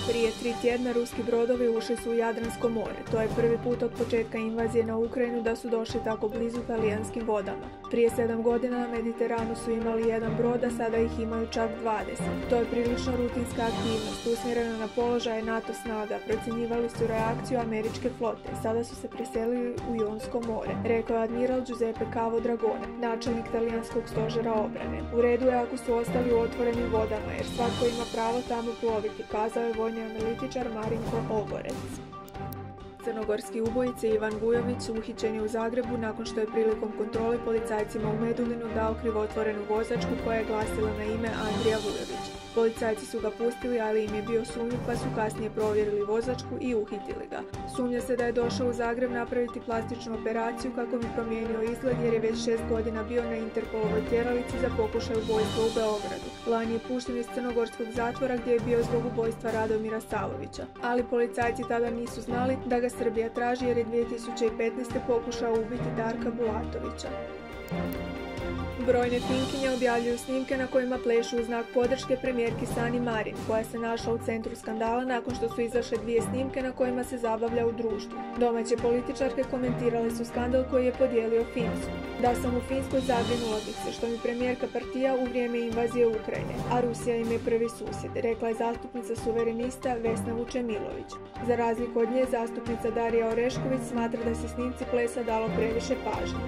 Prije 3 tjedna ruski brodovi ušli su u Jadransko more. To je prvi put od početka invazije na Ukrajinu da su došli tako blizu talijanskim vodama. Prije 7 godina na Mediteranu su imali jedan brod, a sada ih imaju čak 20. To je prilično rutinska aktivnost, usmjerena na položaje NATO snaga. Procjenjivali su reakciju američke flote. Sada su se preselili u Jonsko more, rekao je admiral Giuseppe Cavo Dragone, načelnik talijanskog stožera obrane. U redu je ako su ostali u otvorenim vodama, jer svatko ima pravo tamo ploviti, kazao je vojni analitičar Marinko Ogorec. Crnogorski ubojice Ivan Vujović uhićen je u Zagrebu nakon što je prilikom kontrole policajcima u Medulinu dao krivotvorenu vozačku koja je glasila na ime Andrija Vujović. Policajci su ga pustili, ali im je bio sumnjiv pa su kasnije provjerili vozačku i uhitili ga. Sumnja se da je došao u Zagreb napraviti plastičnu operaciju kako bi promijenio izgled jer je već 6 godina bio na Interpolovoj tjeralici za pokušaj ubojstva u Beogradu. Lani je pušten iz crnogorskog zatvora gdje je bio zbog ubojstva Radomira Salovića. Ali policajci tada nisu znali da ga Srbija traži jer je 2015. pokušao ubiti Darka Bulatovića. Brojne Finkinje objavljuju snimke na kojima plešu u znak podrške premijerki Sani Marin, koja se našla u centru skandala nakon što su izašle 2 snimke na kojima se zabavlja u društvu. Domaće političarke komentirale su skandal koji je podijelio Finsku. Da sam u Finskoj, zabrinula bih se što mi premijerka partija u vrijeme invazije Ukrajine, a Rusija im je prvi susjed, rekla je zastupnica suverenista Vesna Vučemilović. Za razliku od nje, zastupnica Darija Orešković smatra da se snimci plesa dalo previše pažnje.